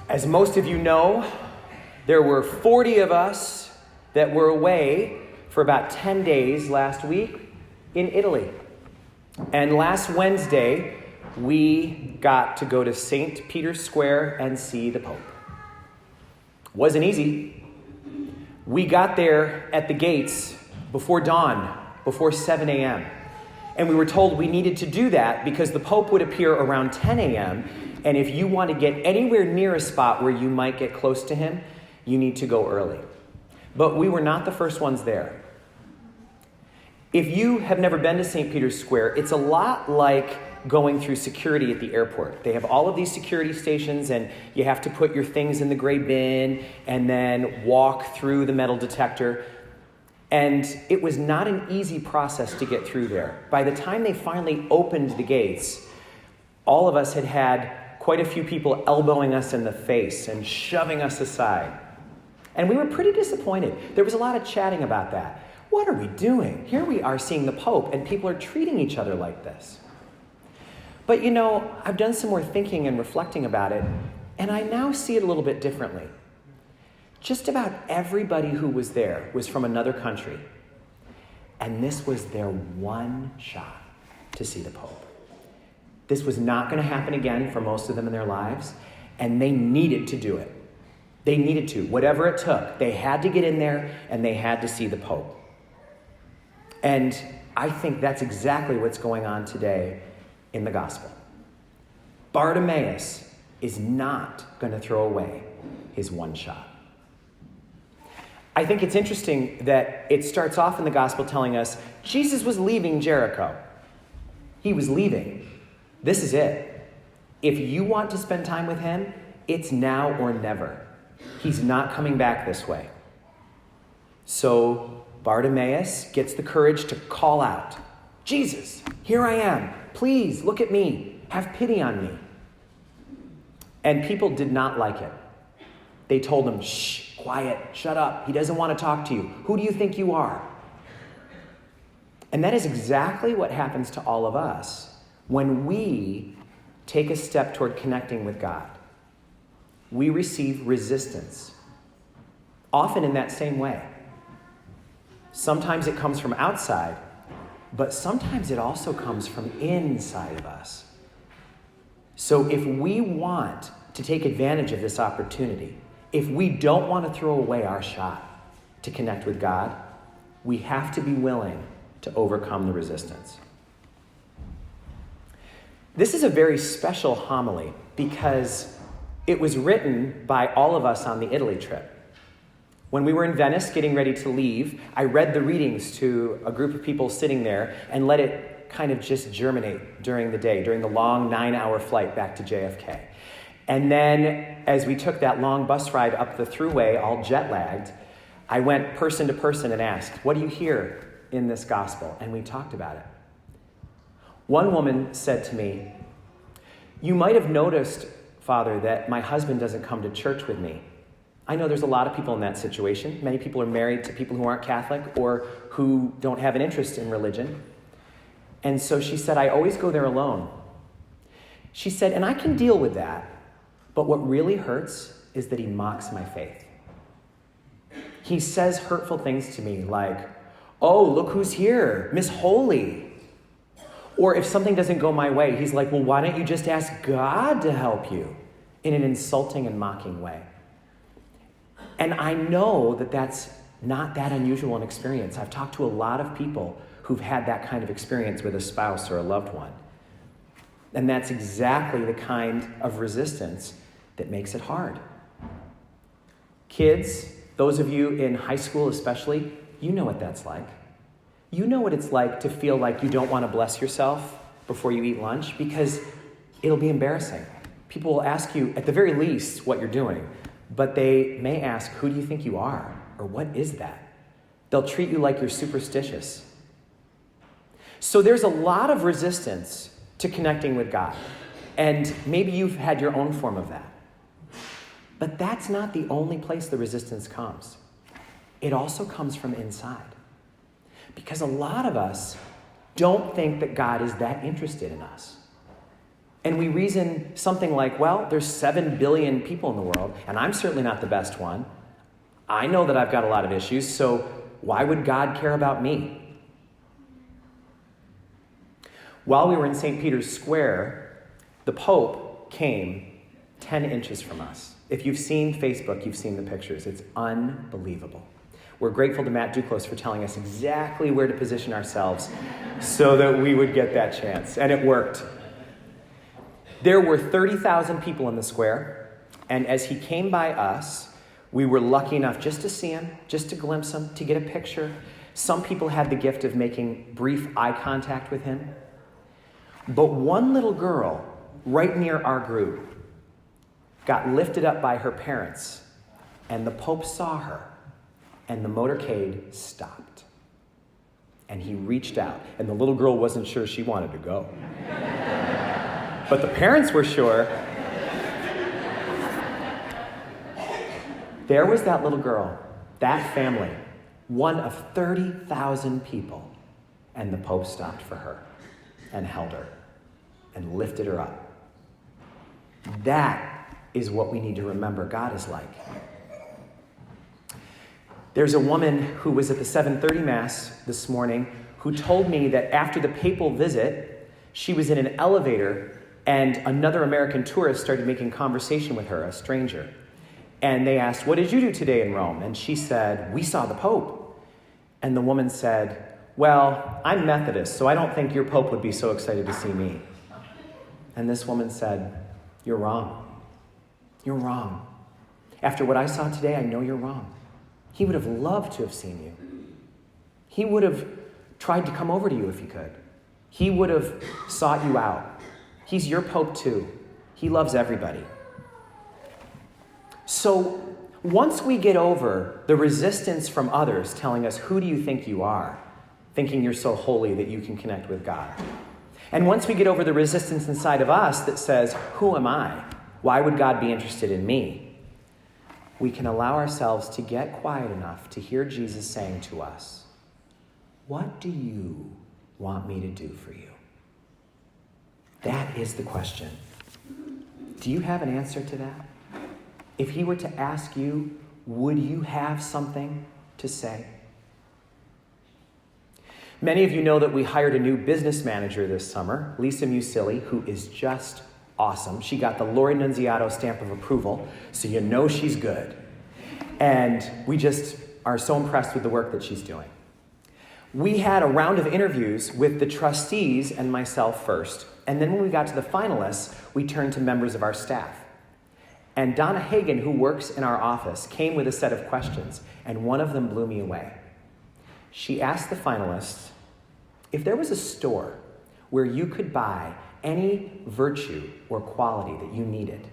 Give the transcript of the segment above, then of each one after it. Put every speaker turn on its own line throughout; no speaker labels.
As most of you know, there were 40 of us that were away for about 10 days last week in Italy. And last Wednesday, we got to go to St. Peter's Square and see the Pope. Wasn't easy. We got there at the gates before dawn, before 7 a.m. And we were told we needed to do that because the Pope would appear around 10 a.m. And if you want to get anywhere near a spot where you might get close to him, you need to go early. But we were not the first ones there. If you have never been to St. Peter's Square, it's a lot like going through security at the airport. They have all of these security stations, and you have to put your things in the gray bin and then walk through the metal detector. And it was not an easy process to get through there. By the time they finally opened the gates, all of us had had quite a few people elbowing us in the face and shoving us aside. And we were pretty disappointed. There was a lot of chatting about that. What are we doing? Here we are seeing the Pope, and people are treating each other like this. But you know, I've done some more thinking and reflecting about it, and I now see it a little bit differently. Just about everybody who was there was from another country, and this was their one shot to see the Pope. This was not going to happen again for most of them in their lives, and they needed to do it. They needed to, whatever it took. They had to get in there, and they had to see the Pope. And I think that's exactly what's going on today in the gospel. Bartimaeus is not going to throw away his one shot. I think it's interesting that it starts off in the gospel telling us Jesus was leaving Jericho. He was leaving. This is it. If you want to spend time with him, it's now or never. He's not coming back this way. So Bartimaeus gets the courage to call out, Jesus, here I am. Please look at me. Have pity on me. And people did not like it. They told him, shh, quiet, shut up. He doesn't want to talk to you. Who do you think you are? And that is exactly what happens to all of us when we take a step toward connecting with God. We receive resistance, often in that same way. Sometimes it comes from outside, but sometimes it also comes from inside of us. So if we want to take advantage of this opportunity, if we don't want to throw away our shot to connect with God, we have to be willing to overcome the resistance. This is a very special homily because it was written by all of us on the Italy trip. When we were in Venice getting ready to leave, I read the readings to a group of people sitting there and let it kind of just germinate during the day, during the long 9-hour flight back to JFK. And then as we took that long bus ride up the thruway, all jet-lagged, I went person to person and asked, what do you hear in this gospel? And we talked about it. One woman said to me, you might have noticed, Father, that my husband doesn't come to church with me. I know there's a lot of people in that situation. Many people are married to people who aren't Catholic or who don't have an interest in religion. And so she said, I always go there alone. She said, and I can deal with that, but what really hurts is that he mocks my faith. He says hurtful things to me like, oh, look who's here, Miss Holy. Or if something doesn't go my way, he's like, well, why don't you just ask God to help you? In an insulting and mocking way. And I know that that's not that unusual an experience. I've talked to a lot of people who've had that kind of experience with a spouse or a loved one. And that's exactly the kind of resistance that makes it hard. Kids, those of you in high school especially, you know what that's like. You know what it's like to feel like you don't want to bless yourself before you eat lunch because it'll be embarrassing. People will ask you, at the very least, what you're doing. But they may ask, who do you think you are? Or what is that? They'll treat you like you're superstitious. So there's a lot of resistance to connecting with God. And maybe you've had your own form of that. But that's not the only place the resistance comes. It also comes from inside. Because a lot of us don't think that God is that interested in us. And we reason something like, well, there's 7 billion people in the world, and I'm certainly not the best one. I know that I've got a lot of issues, so why would God care about me? While we were in St. Peter's Square, the Pope came 10 inches from us. If you've seen Facebook, you've seen the pictures. It's unbelievable. We're grateful to Matt Duclos for telling us exactly where to position ourselves so that we would get that chance. And it worked. There were 30,000 people in the square, and as he came by us, we were lucky enough just to see him, just to glimpse him, to get a picture. Some people had the gift of making brief eye contact with him. But one little girl, right near our group, got lifted up by her parents, and the Pope saw her, and the motorcade stopped. And he reached out, and the little girl wasn't sure she wanted to go. But the parents were sure. There was that little girl, that family, one of 30,000 people, and the Pope stopped for her and held her and lifted her up. That is what we need to remember God is like. There's a woman who was at the 7:30 Mass this morning who told me that after the papal visit, she was in an elevator and another American tourist started making conversation with her, a stranger. And they asked, "What did you do today in Rome?" And she said, "We saw the Pope." And the woman said, "Well, I'm Methodist, so I don't think your Pope would be so excited to see me." And this woman said, "You're wrong. You're wrong. After what I saw today, I know you're wrong. He would have loved to have seen you. He would have tried to come over to you if he could. He would have sought you out. He's your Pope too. He loves everybody." So once we get over the resistance from others telling us, "Who do you think you are?" thinking you're so holy that you can connect with God. And once we get over the resistance inside of us that says, "Who am I? Why would God be interested in me?" we can allow ourselves to get quiet enough to hear Jesus saying to us, "What do you want me to do for you?" That is the question. Do you have an answer to that? If he were to ask you, would you have something to say? Many of you know that we hired a new business manager this summer, Lisa Musilli, who is just awesome. She got the Lori Nunziato stamp of approval, so you know she's good. And we just are so impressed with the work that she's doing. We had a round of interviews with the trustees and myself first, and then when we got to the finalists, we turned to members of our staff. And Donna Hagen, who works in our office, came with a set of questions, and one of them blew me away. She asked the finalists, if there was a store where you could buy any virtue or quality that you needed,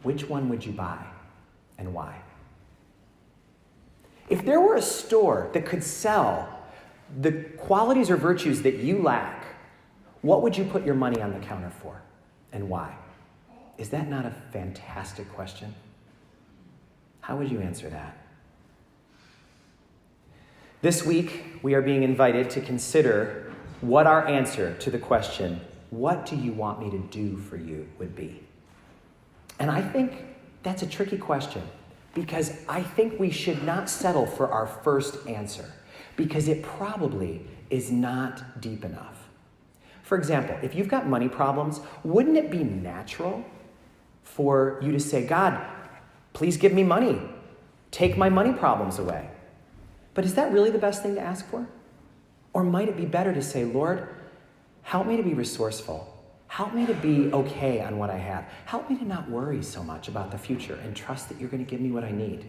which one would you buy and why? If there were a store that could sell the qualities or virtues that you lack, what would you put your money on the counter for and why? Is that not a fantastic question? How would you answer that? This week, we are being invited to consider what our answer to the question, "What do you want me to do for you?" would be. And I think that's a tricky question because I think we should not settle for our first answer because it probably is not deep enough. For example, if you've got money problems, wouldn't it be natural for you to say, "God, please give me money. Take my money problems away"? But is that really the best thing to ask for? Or might it be better to say, "Lord, help me to be resourceful. Help me to be okay on what I have. Help me to not worry so much about the future and trust that you're going to give me what I need."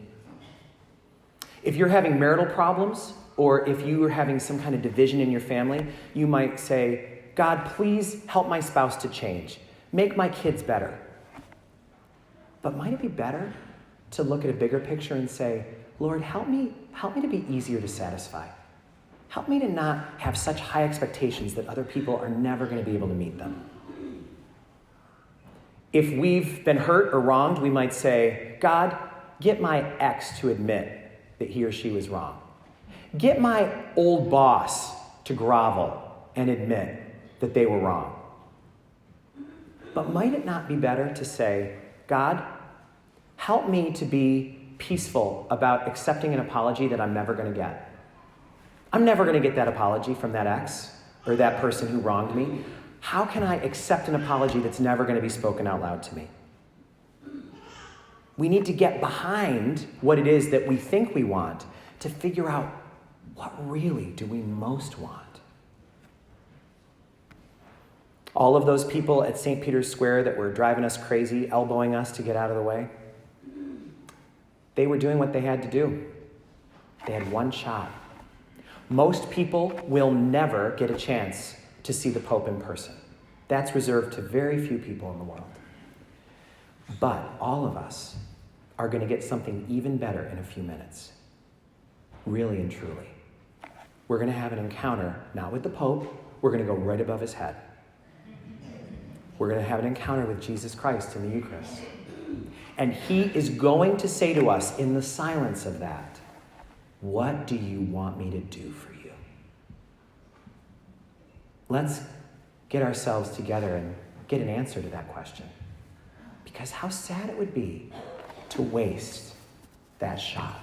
If you're having marital problems, or if you are having some kind of division in your family, you might say, "God, please help my spouse to change. Make my kids better." But might it be better to look at a bigger picture and say, "Lord, help me to be easier to satisfy. Help me to not have such high expectations that other people are never going to be able to meet them." If we've been hurt or wronged, we might say, "God, get my ex to admit that he or she was wrong. Get my old boss to grovel and admit that they were wrong." But might it not be better to say, God, help me to be peaceful about accepting an apology that I'm never going to get. I'm never going to get that apology from that ex or that person who wronged me. How can I accept an apology that's never going to be spoken out loud to me? We need to get behind what it is that we think we want to figure out what really do we most want. All of those people at St. Peter's Square that were driving us crazy, elbowing us to get out of the way, they were doing what they had to do. They had one shot. Most people will never get a chance to see the Pope in person. That's reserved to very few people in the world. But all of us are going to get something even better in a few minutes. Really and truly. We're going to have an encounter, not with the Pope. We're going to go right above his head. We're going to have an encounter with Jesus Christ in the Eucharist. And he is going to say to us in the silence of that, what do you want me to do for you? Let's get ourselves together and get an answer to that question. Because how sad it would be to waste that shot.